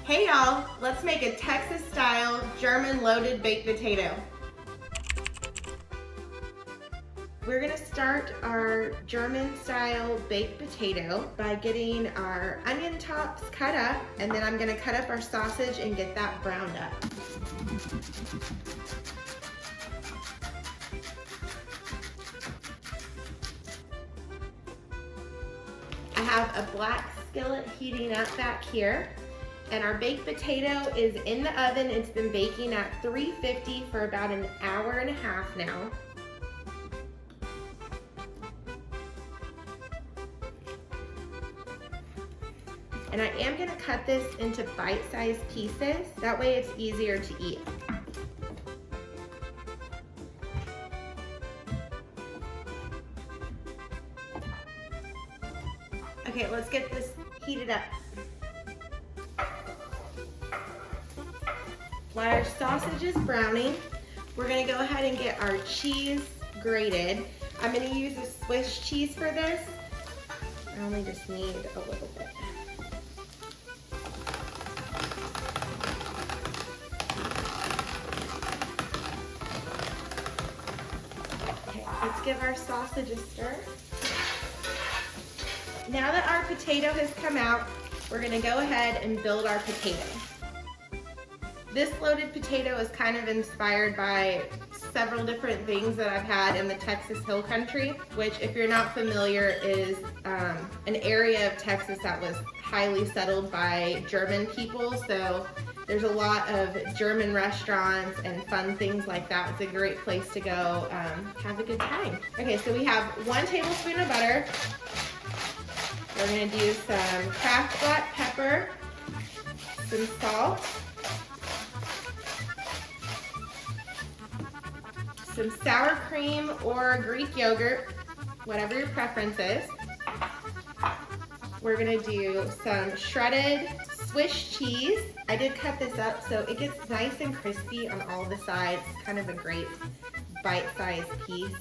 Hey y'all, let's make a Texas style German loaded baked potato. We're gonna start our German style baked potato by getting our onion tops cut up, and then I'm gonna cut up our sausage and get that browned up. I have a black skillet heating up back here. And our baked potato is in the oven. It's been baking at 350 for about an hour and a half now. And I am gonna cut this into bite-sized pieces. That way it's easier to eat. Okay, let's get this heated up. While our sausage is browning, we're gonna go ahead and get our cheese grated. I'm gonna use a Swiss cheese for this. I only just need a little bit. Okay, let's give our sausage a stir. Now that our potato has come out, we're gonna go ahead and build our potato. This loaded potato is kind of inspired by several different things that I've had in the Texas Hill Country, which, if you're not familiar, is an area of Texas that was highly settled by German people. So there's a lot of German restaurants and fun things like that. It's a great place to go have a good time. Okay, so we have 1 tablespoon of butter. We're gonna do some Kraft black pepper, some salt, some sour cream or Greek yogurt, whatever your preference is. We're gonna do some shredded Swiss cheese. I did cut this up so it gets nice and crispy on all the sides. Kind of a great bite-sized piece.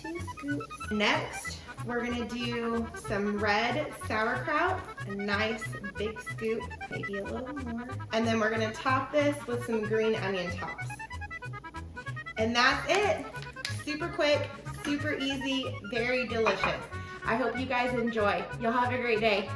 2 scoops. Next, we're gonna do some red sauerkraut, a nice big scoop, maybe a little more. And then we're gonna top this with some green onion tops. And that's it. Super quick, super easy, very delicious. I hope you guys enjoy. Y'all have a great day.